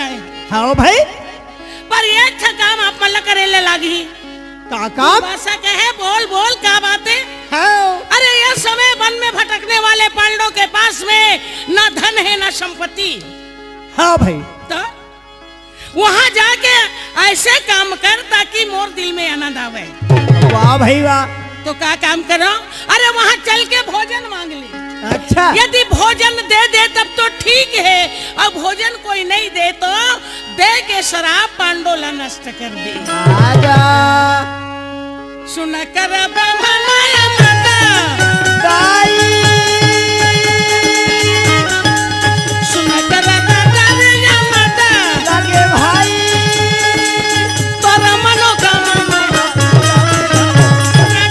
जाए। हाँ भाई पर ये अच्छा काम आप मल्ला करेले लागी। काका भाषा कहे बोल बोल क्या बातें। हाँ अरे यह समय वन में भटकने वाले पांडवों के पास में ना धन है ना संपत्ति। हाँ भाई तो वहां जाके ऐसे काम कर ताकि मोर दिल में आनंद आवे। वाह भाई वाह। तो क्या काम करो? अरे वहां चल के भोजन मांग ले। अच्छा यदि भोजन दे दे तब तो ठीक है, और भोजन कोई नहीं दे तो दे के शराब पांडोला नष्ट कर दे। आजा सुन कर ब्रह्मणय माता दाई सुन कर दादारिया माता लगे भाई पर मनोकामना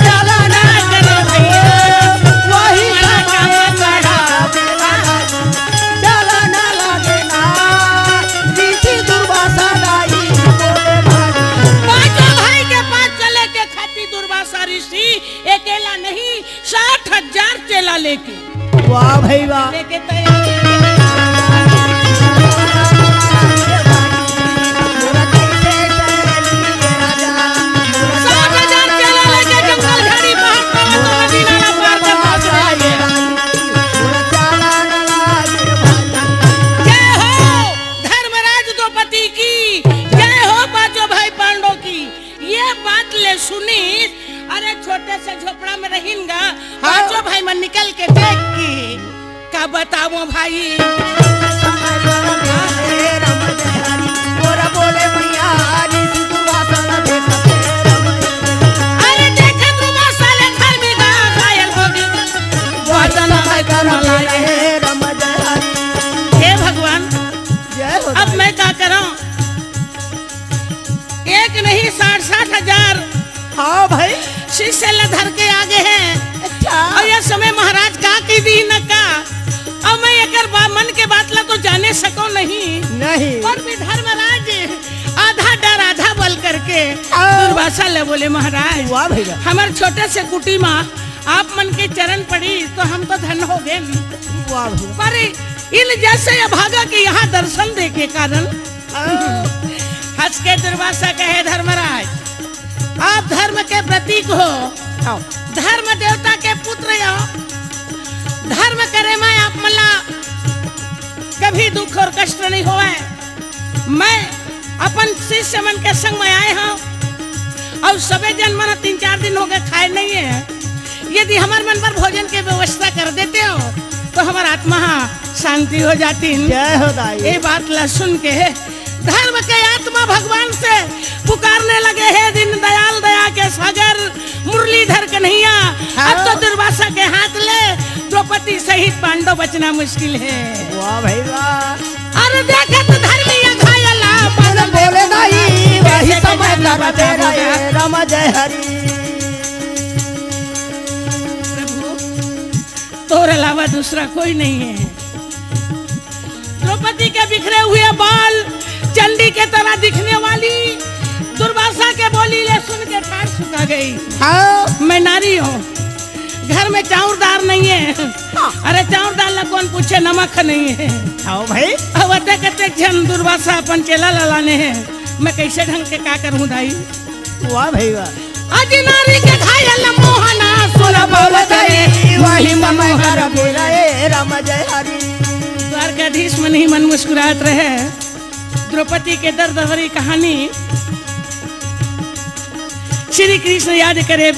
चला ना कर भैया वही मनोकामना चला ना लगे ना ऋषि दुर्वासा दाई बोले भाई पांचों भाई के पास चले के खाती दुर्वासा ऋषि अकेला नहीं 60,000 चेला लेके वाह भाई वाह। लेके तैयार। सुनी अरे छोटे से झोपड़ा में रहेंगा। पांचों भाई मन निकल के देख की का बताओ भाई। अरे देखे दुर्वासा ले घर में घायल हो गई। हे भगवान अब मैं क्या करूं? एक नहीं 60,000 हाँ भाई शिष्य धर के आगे हैं। अच्छा और यह समय महाराज का की दी न का अब मैं एकर मन के बात ला तो जाने सको नहीं। नहीं और भी धर्मराज आधा डर आधा बल करके दुर्वासा ले बोले महाराज वाह भाई वाह। हमारे छोटे से कुटी माँ आप मन के चरण पड़ी तो हम तो धन हो गए। वाह भाई पर इन जैसे अभागा के यहाँ दर्शन दे के कारण हंस के दुर्वासा कहे धर्मराज आप धर्म के प्रतीक हो, धर्म देवता के पुत्र हो। धर्म करे मैं आप मल्ला कभी दुख और कष्ट नहीं होए। मैं अपन शिष्य मन के संग में आए हूँ और सबे जन मन 3-4 दिन हो गए खाए नहीं है। यदि हमारे मन पर भोजन की व्यवस्था कर देते हो तो हमारा आत्मा शांति हो जाती। जय हो दाई। ये बात ला सुन के धर्म के आत्मा भगवान से पुकारने लगे हे दीन दयाल दया के सागर मुरलीधर कन्हैया अब तो दुर्वासा के हाथ ले द्रौपदी सहित पांडव बचना मुश्किल है। वाह भाई वाह। अरे देखे तो धर्मी घायला बदल बोले दाई वही समय लगा तेरा ये राम जय हरि। प्रभु तोर अलावा दूसरा कोई नहीं है। द्रौपदी के बिखरे हुए बाल चंडी के तरह दिखने वाली दुर्वासा के बोली ले सुन के ठाड़ सुखा गई। हाँ मैं नारी हूँ, घर में चाउर दाल नहीं है। अरे चाउर दाल ला कौन पूछे, नमक नहीं है। आओ भाई अब अटक जन दुर्वासा अपन चेला लाने हैं, मैं कैसे ढंग के का करूँ दाई। वाह भाई वाह। आज नारी के घायल मोहना सुन बोलते वही मनोहर बोला ए राम जय हरि। द्वारकाधीश मन ही मन मुस्कुरात रहे। द्रौपदी के दर्द भरी कहानी श्री कृष्ण याद करे।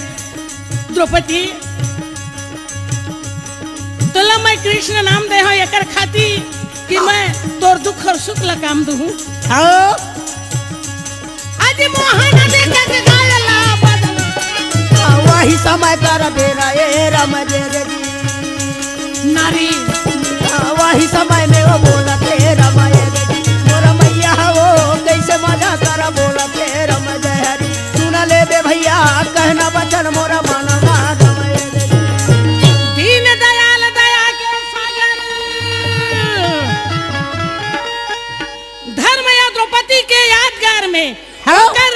द्रौपदी तोला मैं कृष्ण नाम दे हो एकर खाती कि मैं तोर दुख और सुख ला काम दूं। आओ आज मोहन देख के गायला बदन वही समय कर बेरा ए राम जय हरि। नारी वही समय में वो बोला थे राम जय हरि। मोरा मैया वो कैसे मजा कर बोला थे राम जय हरि। सुन ले बे भैया कहना बचन मोरा माना राम जय हरि। दीन दयाल दया के सागर धर्म या द्रौपदी के यादगार में होकर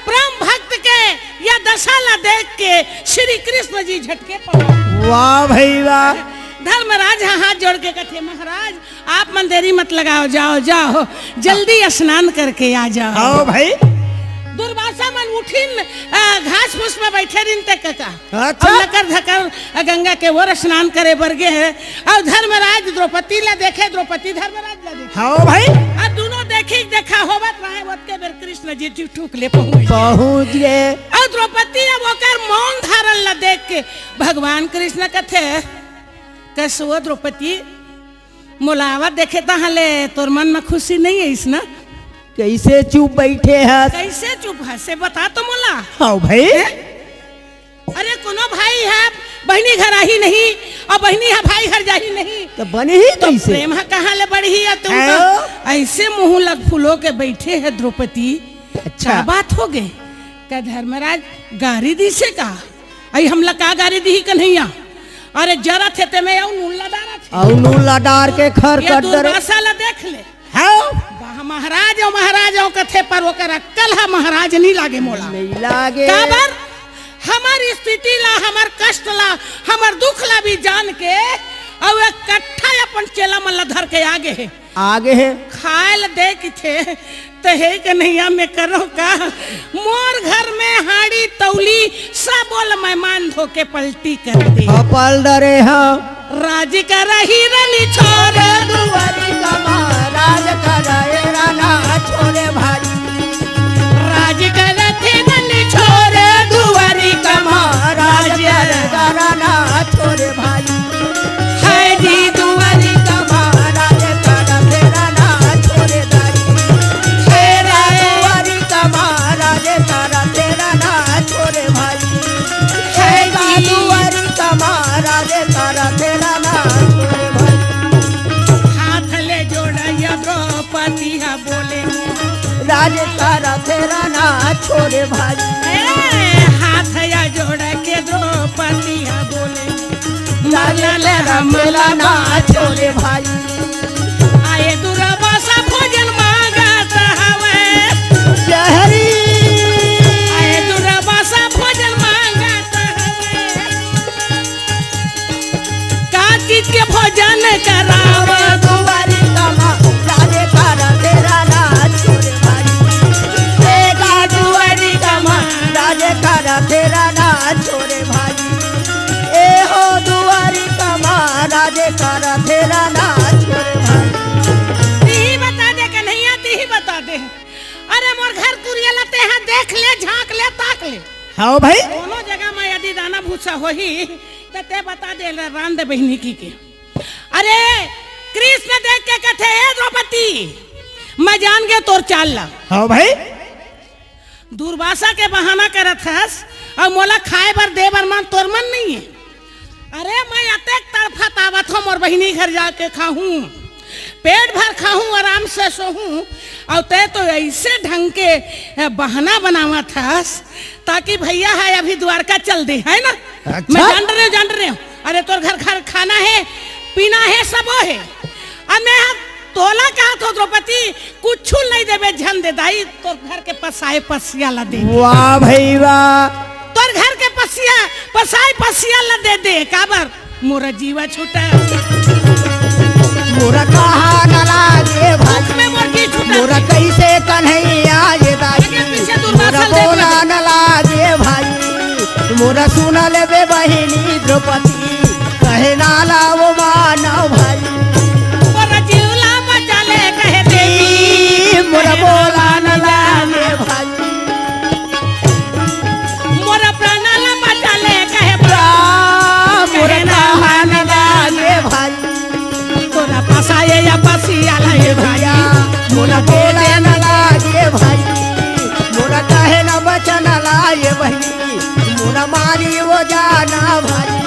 परम भक्त के या दशा ला देख के श्री कृष्ण जी झटके पड़ा। वाह भाई वाह। धर्मराज हाथ जोड़ के कथे महाराज आप मन देरी मत लगाओ, जाओ जाओ जल्दी स्नान करके आ जाओ। हाँ भाई। दुर्वासा मन उठिन घास फूस में बैठे दिन तक का अच्छा। और लकर धकर गंगा के ओर स्नान करे बरगे है और धर्मराज द्रौपदी ला देखे, द्रौपदी धर्मराज ला देखे। हाँ भाई। और दोनों देखे देखा होवत रहे वत के बेर कृष्ण जी ठुक ले पहुंच गए। और द्रौपदी अब ओकर मौन धारण ला देख के भगवान कृष्ण कथे कसो द्रौपदी मोलावा देखे तहले तोर मन में खुशी नहीं है इस ना? कैसे चुप बैठे हैं? कैसे चुप है से बता तो मोला। हाँ भाई। अरे कोनो भाई है बहनी घर आई नहीं और बहनी है भाई घर जाही नहीं तो बने ही तो कैसे? प्रेम है कहाँ ले बढ़ी है तुम तो ऐसे मुंह लग फूलो के बैठे है द्रौपदी। अच्छा। क्या बात हो गए? क्या धर्मराज गारी दी से का आई हमला का गारी दी कन्हैया? अरे जरा थे ते में नूला डारा थे और नूला डार के खर ये कट दरे। दुर्वासा ला देख ले। हाँ वाह महाराज और महाराजों कथे पर ओकर अक्कल है महाराज नहीं लागे मोला। नहीं लागे। काबर हमारी स्थिति ला, हमार कष्ट ला, हमार दुख ला भी जान के और एक कट्ठा अपन चेला मल्ला धर के आगे है आगे है। खायल दे के थे तो हे कन्हैया में करो का मोर घर में हाड़ी तौली सब बोल मेहमान धोके पलटी कर दे। पल डरे हैं। राजी का रही रनी छोरे दुआरी का महाराज कराए राना छोरे भाई। राजी का रथी रनी छोरे दुआरी का महाराज राना छोरे भाई। है जी दुआरी का महाराज कराए राना छोरे दाई। दुआरी का महाराज कराए राना छोरे भाई। दुआरी का महाराज कराए राना छोरे भाई। हाथ ले जोड़ैया द्रौपदी है बोले राज तारा तेरा ना छोरे भाई। हाथ या जोड़ के द्रौपदी है बोले लाले रमला ना छोरे भाई। आए दुर्वासा भोजन मांगत हवे जहरी आए दुर्वासा भोजन मांगत हवे का चीज के भोजन करावे दुआरी कमा राजे तारा तेरा ना छोरे भाई। तेरा दुआरी कमा राजे तारा तेरा ना छोरे भाई। ए हो दुआरी कमा राजे तारा तेरा ना छोरे भाई। ती बता दे कन्हैया ती बता दे। अरे मोर घर तुरिया लते हैं देख ले झांक ले ताक ले। हाँ भाई। दोनों जगह में यदि दाना भूसा होही तो ते बता दे रान दे बहनी की के। अरे कृष्ण देख के कथे हे द्रौपदी मैं जान गया तोर चाल ला। हाँ भाई। दुर्वासा के बहाना करत हस और मोला खाए बर दे बर मन तोर मन नहीं है। अरे मैं अतेक तड़फत आवत हूँ मोर बहनी घर जाके खाऊं पेट भर खाऊं आराम से सोहूं और ते तो ऐसे ढंग के बहाना बनावत हस ताकि भैया है अभी द्वारका चल दे है ना। अच्छा? मैं जान रहे हूँ। अरे तोर घर खाना है पीना है सब है। अब मैं तोला कहा तो द्रौपदी कुछ नहीं देवे झन दे दाई तोर घर के पसाए पसिया ला दे। वाह भाई वाह। तोर घर के पसाए पसिया ला दे दे काबर मोरा जीवा छूटा मोरा कहा न लागे भाई। में मोर की छूटा मोरा कैसे कन्हैया ये दाई। आगे पीछे मोरा दुर्वासा देख बोला ले। न लागे भाई। मोरा सुना ले बे बहिनी द्रौपदी कहे नाला वो मानव भाई। मोरा जीवला बचा ले कहे देवी मोरा बोला न लागे भाई। मोरा प्राण ला बचा ले कहे मोरा कहा न लागे भाई। तोरा पसाए या पसिया ला ये भैया मोरा बोला न लागे भाई। मोरा कहे न बचन लाए बहिनी। मोरा मारी वो जाना भाई।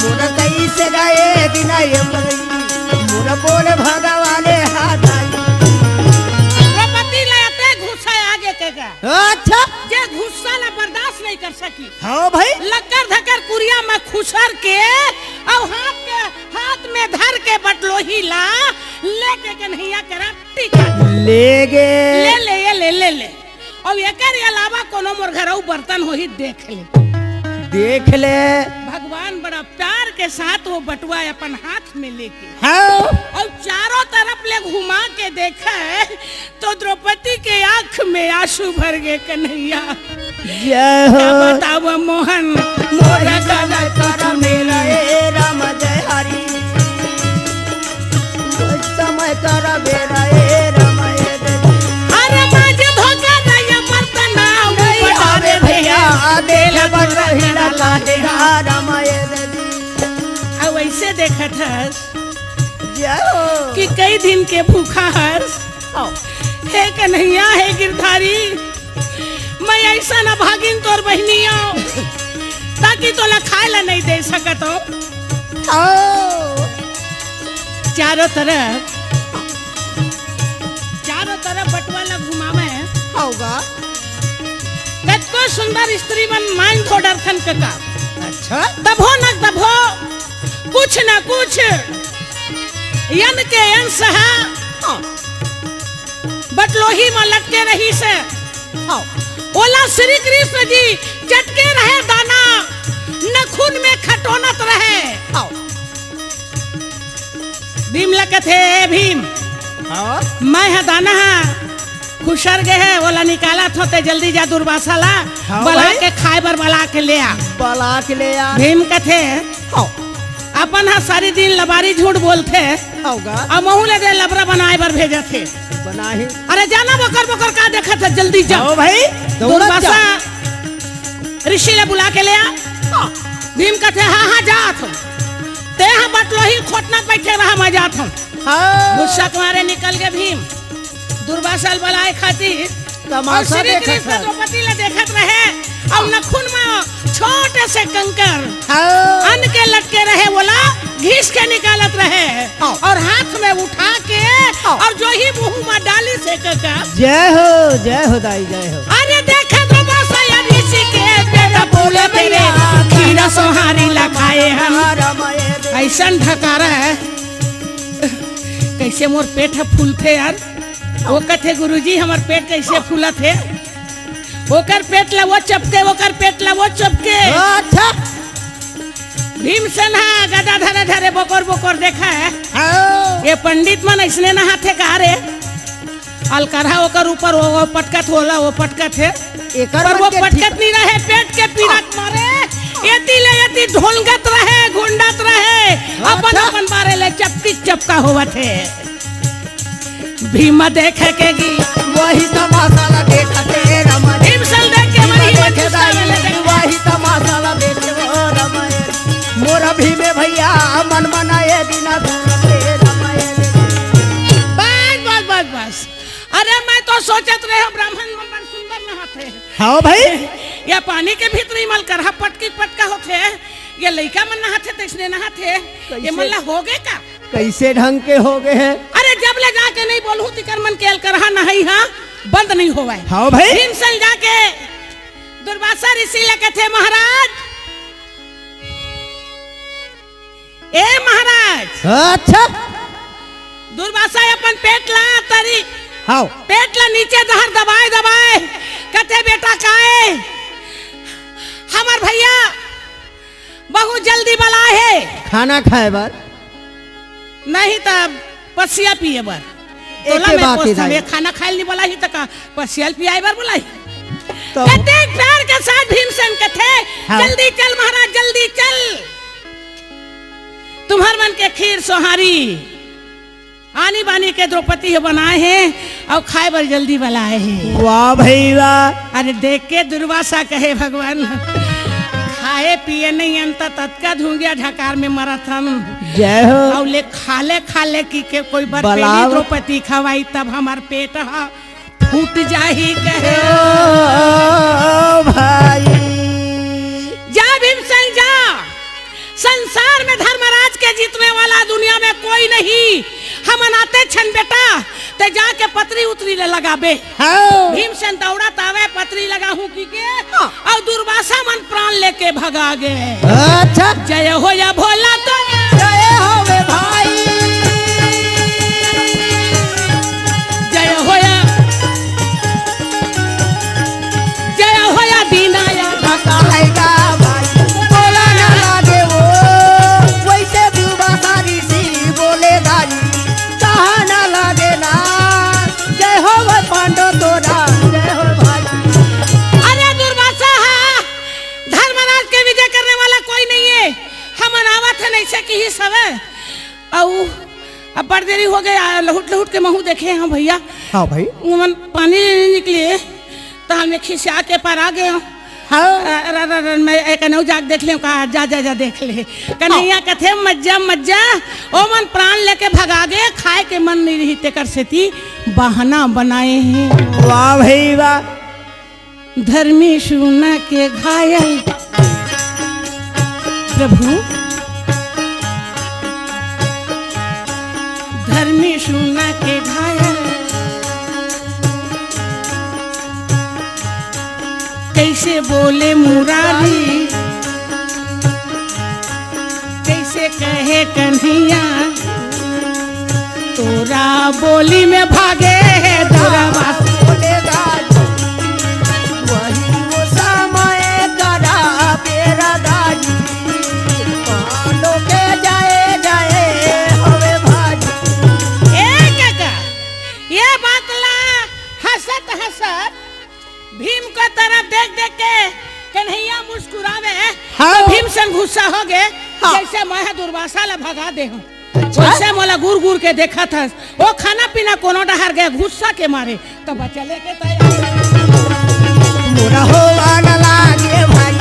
मोरा कैसे गए दिन ये मरई। मोरा बोले भगवाने हाथ आई। द्रौपदी लाते गुस्सा आगे के का अच्छा। जे गुस्सा ला बर्दाश्त नहीं कर सकी हाँ भाई। लकर धकर कुरिया में खुसर के और हाथ में धर के बटलोही ला लेके कन्हैया करा टीका ले गे। ले ले ये ले ले और एकर अलावा कोनो मोर घरऊ बर्तन होही देख ले। देख ले। भगवान भगवान बड़ा प्यार के साथ वो बटुआ अपन हाथ में लेके हाँ और चारों तरफ ले घुमा के देखा तो द्रौपदी के आंख में आंसू भर गए। कन्हैया जय हो क्या बताओ मोहन मोरा गाना कर मेरा ए राम जय हरि समय कर मेरा ए राम ए देवी अरे माज धोखा रया मर्दना नहीं हरे भैया दिल बन हीरा लाडे राम ए देवी अब ऐसे देखा था जय हो कि कई दिन के भूखा हर हे कन्हैया हे गिरधारी मैं ऐसा न भागिन तोर बहनिया ताकि तोला खाए ला नहीं दे सकत हो। चारों तरफ बटुआ ला घुमावे होगा कतको सुंदर स्त्री बन मान थो डरखन का अच्छा दबो न दबो कुछ न कुछ यन के यन सहा बटलोही में लटके रही से ओला श्री कृष्ण जी चटके रहे दाना नखून में खटोनत रहे। भीम लकत है भीम मैं है दाना खुशर गए है ओला निकाला थोते जल्दी जा दुर्वासा ला बला के खाए बर बला के ले आ बला के ले आ भीम कथे अपन हा सारी दिन लबारी झूठ बोलते होगा अब महू ले दे लबरा बनाए बर भेजे थे बना ही अरे जाना बकर बकर का देखा था जल्दी जाओ भाई दुर्वासा ऋषि ले बुला के ले आ। भीम कहते हाँ जा तुम ते हाँ बटलो ही खोटना बैठे रहा मैं जात हूँ। गुस्सा तुम्हारे निकल गए भीम दुर्वासा बुलाए खातिर तमाशा श्री कृष्ण द्रौपदी ले देखत रहे और नखून में छोटे से कंकर अन्न के लटके रहे बोला घिस के निकालत रहे और हाथ में उठा के और जो ही मुंह में डाली से कका जय हो दाई जय हो अरे देखा दुर्वासा या ऋषि के बेटा बोले तेरे खीरा सोहारी लगाए हम ऐसा ढकारा है कैसे मोर पेट है फूलते यार वो कथे गुरुजी हमार पेट कैसे फूला थे ओकर पेट ला वो चपके ओकर पेट ला वो चपके अच्छा भीमसेन हा गदा धरे धरे बकोर बकोर देखा है ये पंडित मन इसने नहा थे कहा रे अलकरहा ओकर ऊपर वो पटकत होला वो पटकत है पर वो पटकत नहीं रहे पेट के पीड़ा मारे यति ले यति ढोलगत रहे गुंडत रहे अपन अपन बारे ले चपकी चपका हुआ थे भीम देखे के गी वही तमाशा ला देखते रमन भीमसेन देख के हमारी हिम्मत जुटावे वही तमाशा ला देखे रमन मोरा भीमे भैया मन मनाए बिना दूरते रमन बस अरे मैं तो सोचत रहे हो ब्राह्मण मन सुंदर नहाते हाँ भाई या पानी के भीतर मल करहा पटकी पटका होते ये लइका मन नहाते तैसने नहाते ये मल्ला हो गए का कैसे ढंग के हो गए हैं अरे जब ले जाके नहीं बोलूं तिकर मन के अलकरहा नहीं हां बंद नहीं होवे हाँ भाई भीमसेन जाके दुर्वासा ऋषि लगे थे महाराज ए महाराज अच्छा दुर्वासा अपन पेट ला तरी हाँ पेट ला नीचे दहर दबाए दबाए कथे बेटा काए हमार भैया बहुत जल्दी बला है खाना खाए बार नहीं तब पसिया पिए बर तोला एके में बात ही पोस नहीं। खाना खाए नहीं बोला ही तक पसियल पियाए बर बोला तो कते प्यार के साथ भीमसेन कथे हाँ। जल्दी चल महाराज जल्दी चल तुम्हार मन के खीर सोहारी आनी बानी के द्रौपदी हो बनाए हैं और खाए बर जल्दी बुलाए हैं वाह भाई वाह अरे देख के दुर्वासा कहे भगवान खाए पिए नहीं अंत तत्का धूंगिया ढकार में मरत हम जय हो और ले खाले की के कोई बार बलाव। द्रौपदी खवाई तब हमार पेट हा फूट जाही कहे ओ भाई जा भीमसेन जा संसार में धर्मराज के जीतने वाला दुनिया में कोई नहीं हम अनाते छन बेटा ते जाके पतरी उतरी ले लगाबे हाँ भीमसेन दौड़ा तावे पतरी लगा हूं की के और दुर्वासा मन प्राण लेके भगा गए अच्छा जय हो या भोला तो जय हो वे भाई जय हो या दीना या कहेगा भाई बोला ना लागे हो गया, लहुट लहुट के महू देखे हैं भैया। हाँ भाई। मन पानी लेने निकले तो हमें खिसिया के पर आ गए। हाँ मैं एक नौ जाग देख ले, कहा जा जा जा देख ले। कन्हैया कथे मज्जा मज्जा ओ मन प्राण लेके भगा गए, खाए के मन नहीं रही तेकर सेती बहाना बनाए हैं। वाह भाई वाह। धर्मी सुना के घायल प्रभु, धर्मी सुना के घायल, कैसे बोले मुरारी, कैसे कहे कन्हैया, तोरा बोली में भागे है तोरा बात। बोलेगा वही वो समय करा मेरा दादी, मानो के जाए जाए हवे भाजी। ए काका, ये बात ला हंसत हंसत भीम को तरफ देख देख के कन्हैया मुस्कुरावे। हाँ। तो भीमसेन गुस्सा हो गए। हाँ। जैसे मैं दुर्वासा ला भगा दे हूँ, वैसे मोला गुर गुर के देखा था। वो खाना पीना कोनो डहर गए गुस्सा के मारे, तो बचले के तैयार। मोरा होवा न लागे भाई,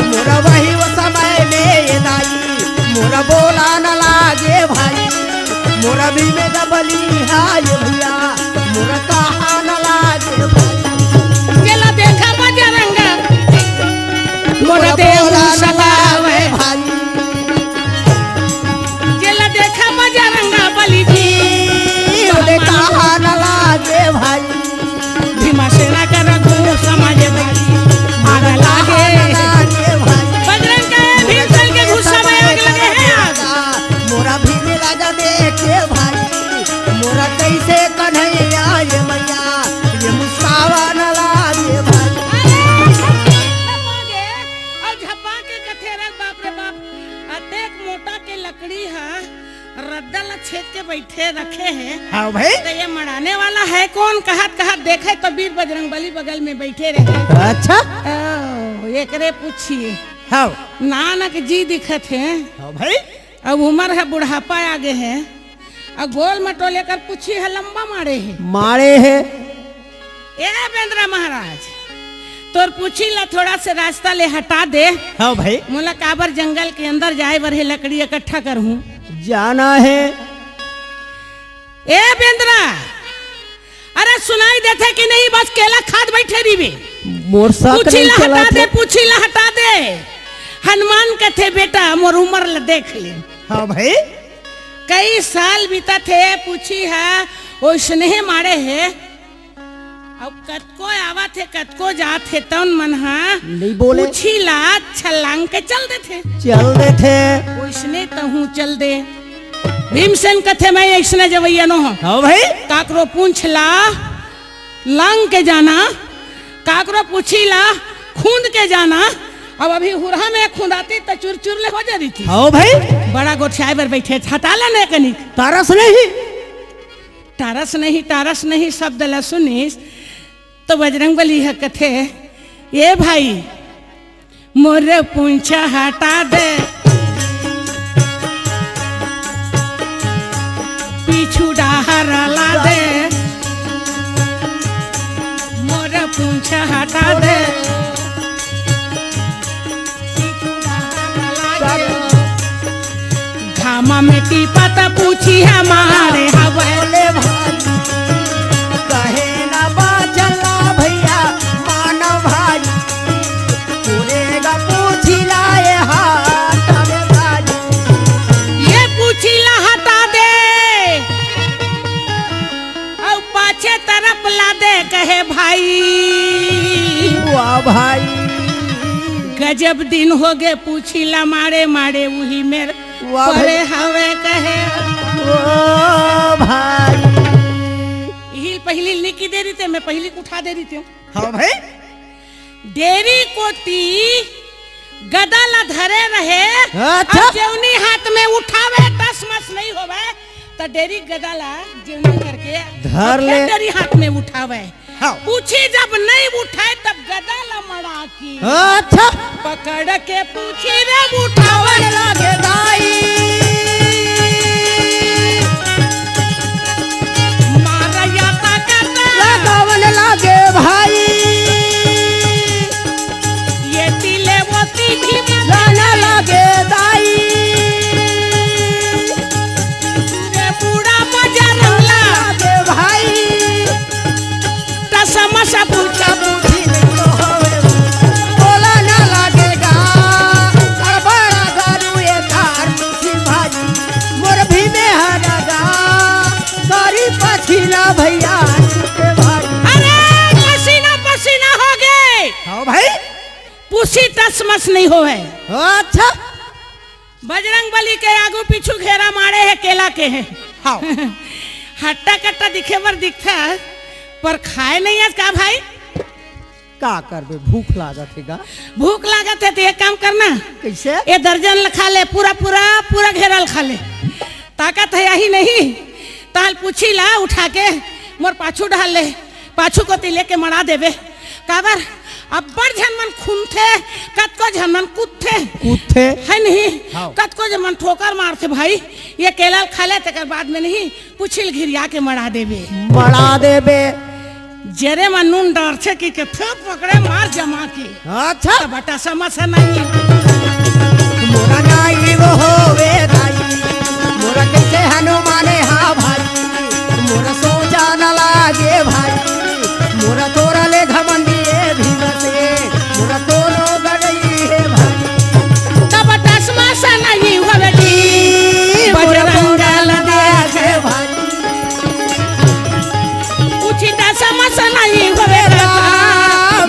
मोरा वही वो समय में ये दाई, मोरा बोला न लागे भाई, मोरा भी में डबली हाय भैया, मोरा कहा न लागे भाई। चला देखा बजरंगा, मोरा देव बोला न सतावे लागे भाई, चला देखा बजरंगा बलि जी, मोरे कहा न लागे भाई, भीमसेना का रघु समझ भाई आग लागे। लागे भाई। बजरंग के भीमसेन के गुस्सा में आग लगे हैं आग। मोरा भी मिला जा देखे भाई, मोरा कैसे कन्हैया ये मैया, ये मुस्कावा न लागे भाई। और झपा के कथेरक बाप रे बाप, अतेक मोटा के लकड़ी है, रद्दा ला छेद के बैठे रखे हैं। हाँ भाई। तो ये मराने वाला है कौन? कहत कहत देखे तो वीर बजरंगबली बगल में बैठे रहे। अच्छा। एकरे पूछिए। हाँ। नानक जी दिखत है। हाँ भाई। अब उम्र है, बुढ़ापा आगे है, अब गोल मटोल लेकर पूछी है, लंबा मारे है। मारे है। ए बेंद्रा महाराज, तोर पूछी ला थोड़ा से रास्ता ले हटा दे। हाँ भाई। मोला काबर जंगल के अंदर जाए बर है, लकड़ी इकट्ठा करहूं। जाना है। ए बेंद्रा, अरे सुनाई देते कि नहीं? बस केला खाद बैठे रही। मोरसा पूछी ला हटा दे, पूछी ला हटा दे। हनुमान के थे बेटा, मोर उम्र ला देख ले। हाँ भाई। कई साल बीता थे, पूछी है ओसने मारे है। अब कतको आवा थे, कतको जात थे, तन मन हा नहीं बोले। पूछी ला छलांग के चल दे थे। चल दे थे। ओसने तहू चल दे। भीमसेन कथे मैं ऐसने जवैया न हो। हाँ भाई। काकरो पूछ ला लांग के जाना, काकरो पूछी ला खूंद के जाना। अब अभी हुरहा में खुंदाती तो चुर चुर ले हो जा रही थी। हाँ भाई। बड़ा गोठियाए पर बैठे, हटा ला नहीं कनी। तारस नहीं। तारस नहीं, तारस नहीं शब्द ला सुनीस तो बजरंगबली है कथे, ये भाई मोरे पूंछा हटा दे, पीछू डाहर ला दे, मोरे पूंछा हटा दे, पीछू डाहर ला दे। घामा में की पता पूछी हमारे हवे। बोले भाई कहे ना बाचला भैया मानव भाई, पूरेगा पूछी लाए हाथ में भाई। ये पूछी ला हटा दे और पाछे तरफ ला दे, कहे भाई वाह भाई। गजब दिन हो गए, पूछी ला मारे मारे वही मेरे वाह परे हवे, कहे ओ भाई। हिल पहली निकी दे रही थे, मैं पहली उठा दे रही थी। हाँ भाई। देरी कोती गदा ला धरे रहे। अच्छा। और जेवनी हाथ में उठावे टस मस नहीं होवे, तो डेरी गदा ला जेवनी करके धर ले। डेरी हाथ में उठावे। हाँ। पूछी जब नहीं उठाए तब गदा ला मड़ा की अच्छा। पकड़ के पूछी रे उठावे लगे दाई पूछा पूछा पूछी नहीं तो होवे बोला ना लागेगा और बड़ा गारू ये कार पूछी भाई मोर भी में हरगा सारी पछीना भैया छूटे भाई। अरे पसीना पसीना हो गए। हाँ भाई पूछी टस मस नहीं होवे। अच्छा बजरंग बली के आगू पीछू घेरा मारे है केला के है। हाँ हट्टा कट्टा दिखे पर दिखता है पर खाए नहीं आज का भाई। का करबे भूख लागत है का भूख लागत है तो एक काम करना कैसे ये दर्जन खा ले पूरा पूरा पूरा घेरल खा ले ताकत है यही नहीं ताल पूछी ला उठा के मोर पाछू डाल ले पाछू को ती लेके मरा देवे काबर अब बड़ झनमन खून थे कतको झनमन कूदथे कूदथे है नहीं हाँ। कतको झनमन ठोकर मारते भाई ये केला खा ले तकर बाद में नहीं पुछिल घिरिया के मरा देवे मरा देबे जरे मन नून डर छे कि के फिर पकड़े मार जमा के अच्छा तो बटा समझ नहीं मोरा नाई वो होवे दाई मोरा कैसे हनुमाने हाँ भाई मोरा सोचा न लागे भाई मोरा तोरा ले घमंडी है भीम से मोरा तोरो गड़ई है भाई तो बटा समझ नहीं होवे जी बजरंग देखे भाई पूछी ता समझ नहीं होवे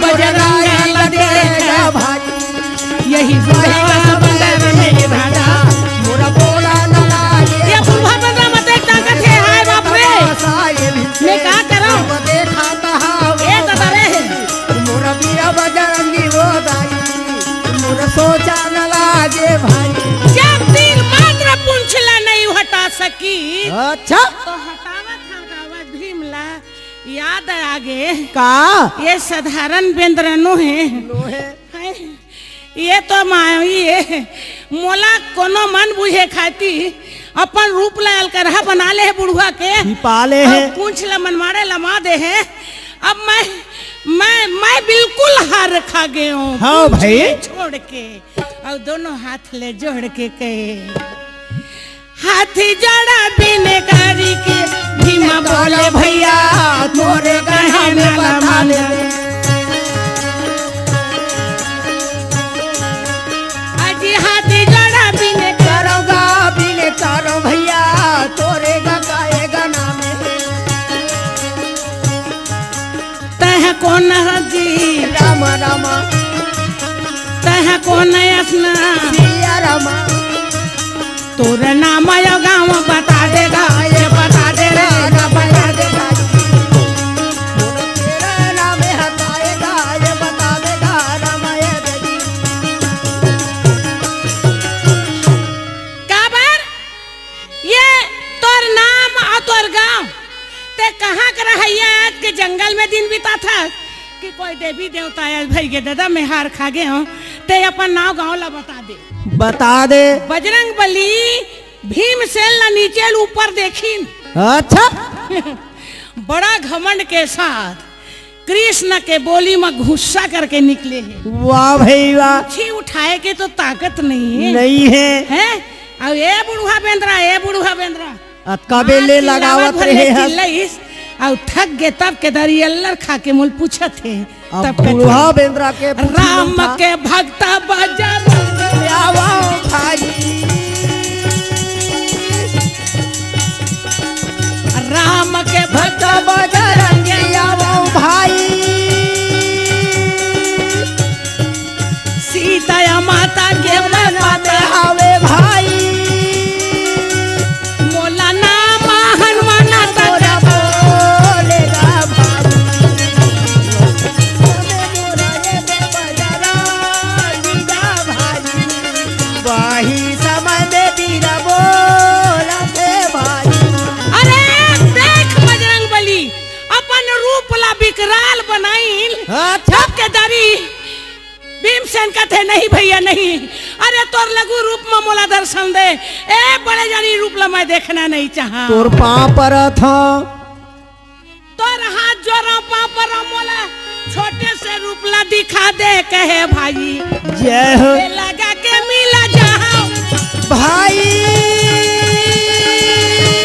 बजरंग देखे भाई यही बुढ़ा बंदर में भागा मोरा बोला न लागे ये बुढ़ा बंदर मत एक ताकत है हाय बाप रे मैं क्या करूं देखा कहा ए दादा रे मोरा बिया बजरंगी वो दाई मोरा सोचा न लागे भाई जब तीर मात्र पूंछला नहीं हटा सकी अच्छा तो हटावत हटावत भीमला याद आगे का ये साधारण व्यंजनो है लोहे हैं? ये तो माई है मोला कोनो मन बुझे खाती अपन रूप लाल करहा बना ले है बुढ़वा के पाले है अब पूंछ ला मन मारे लमा दे है अब मैं बिल्कुल हार खा गया हूँ हाँ पूंछ भाई। ले छोड़ के और दोनों हाथ ले जोड़ के कहे हाथी जड़ा बिने कारी के भीमा बोले भैया तोरे कहे न लमा ले अजी हाथी जड़ा बिने करोगा बिने करो भैया तोरे गाएगा नाम तह कौन हजी राम राम तह कौन असना सिया रामा तोर नाम यो गाँव बता देगा ये बता दे रे बता दे तेरा नाम हटाएगा ये बता देगा रामाय देवी काबर ये तोर नाम और तोर गाँव ते कहाँ कर रहिया आज के जंगल में दिन बिता था कि कोई देवी देवता आज भाई के दादा मैं हार खा गए हूँ ते अपन नाव गाँव ला बता दे बजरंग बली भीमसेन ला नीचे ऊपर देखीन अच्छा बड़ा घमंड के साथ कृष्ण के बोली में गुस्सा करके निकले हैं वाह भाई वाह छी उठाए के तो ताकत नहीं है नहीं है हैं अब ए बुढ़वा बेंद्रा कबे ले लगावत रहे हैं चिल्लाइस और थक गए तब के दरियल्लर खा के मुल पूछत है अब तब के बुढ़वा बेंद्रा के राम के भक्ता बजरंग भाई राम के भक्त बजरंगी आवो भाई सीता माता के मनाते आवे भाई मोला नाम हनुमान तोरा बोलेगा भाई वही समय में बीरा बोलते भाई अरे देख बजरंग बली अपन रूप ला विकराल बनाइल अच्छा के दारी भीमसेन कहते नहीं भैया नहीं अरे तोर लघु रूप में मोला दर्शन दे ए बड़े जानी रूप ला मैं देखना नहीं चाहा तोर पाँव पर था तोर हाथ जोड़ा पाँव पर मोला छोटे से रूप ला दिखा दे कहे भाई जय हो ए लगा के मिला जाओ भाई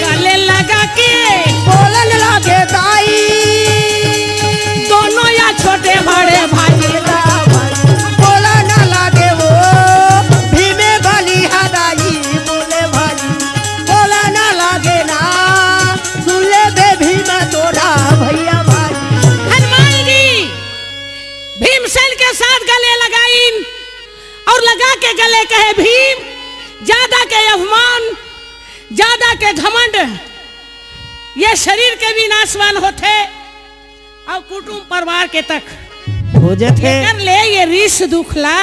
गले लगा के बोलन लगे दाई दोनों और लगा के गले कहे भीम, ज्यादा के अभिमान, ज्यादा के घमंड ये शरीर के भी नाशवान होते और कुटुंब परिवार के तक खोजे थे। कर ले ये रीस दुखला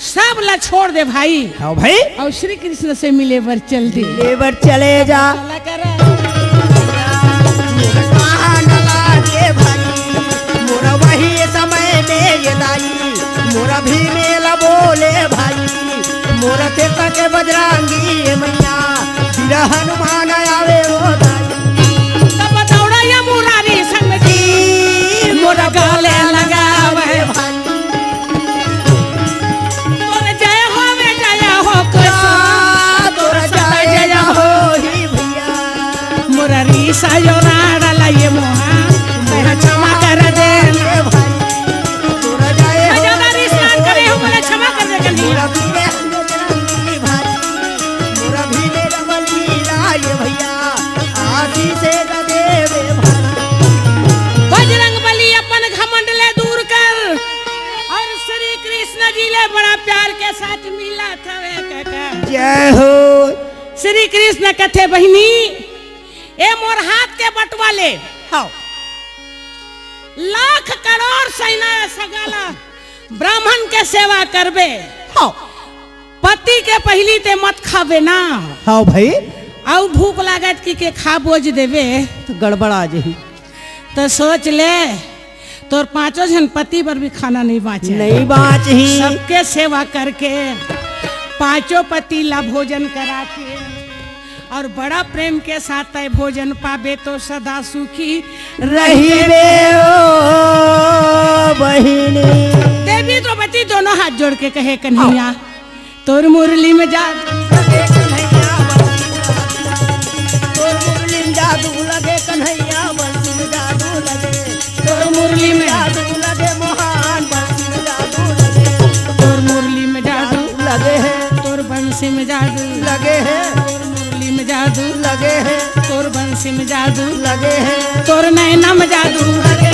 सब ला छोड़ दे भाई। हाँ भाई, और श्री कृष्ण से मिले बर चल दे। लेबर चले जा। चला कर कहाँ न लागे भाई, मोरा वही समय में ये दाई, मोरा भी मेला बोले भाई, मोरा तेता के बजरंगी ये मैया, बिरा हनुमान आवे वो दाई। तब दौड़ा या मुरारी संग जी मोरा गले लगावे भाई, तोर जय होवे जय हो कृष्ण तोरा जय जय हो ही भैया, मोरा रीसा यो राड़ा लाये मोहा मैं क्षमा कर दे। ये भाई, तोरा जय मैं हो ज्यादा रीस ना करे हूँ, बोले क्षमा कर दे मोरा कन्हैया। भी बजरंगी भाई, मोरा भी मेरा बलीला ये भैया, आदि से न देवे भाई। बजरंग बली अपन घमंड ले दूर कर और श्री कृष्ण जी ले बड़ा प्यार के साथ मिला था वे काका। जय हो। श्री कृष्ण कथे बहिनी ए मोर हाथ के बटवा ले, हाँ, लाख करोड़ सेना सगाला ब्राह्मण के सेवा करबे, हाँ, पति के पहली ते मत खावे ना, हाँ भाई, और भूख लागत की के खा बोझ देवे तो गड़बड़ा जही। तो सोच ले तोर पांचों जन पति पर भी खाना नहीं बाचे। नहीं बाच ही, सबके सेवा करके पांचों पति ला भोजन करा के और बड़ा प्रेम के साथ तय भोजन पावे तो सदा सुखी रही रे ओ बहिनी। देवी द्रौपदी दोनों हाथ जोड़ के कहे कन्हैया तोर मुरली में जा, लगे कन्हैया तोर मुरली में जादू लगे, कन्हैया बंसी में जादू लगे, तोर मुरली में जादू लगे, मोहन बंसी में जादू लगे, तोर मुरली में जादू लगे हैं, तोर बंसी में जादू लगे हैं, तोर मुरली में जादू लगे हैं, तोर बंसी में जादू लगे हैं, तोर नैना में जादू लगे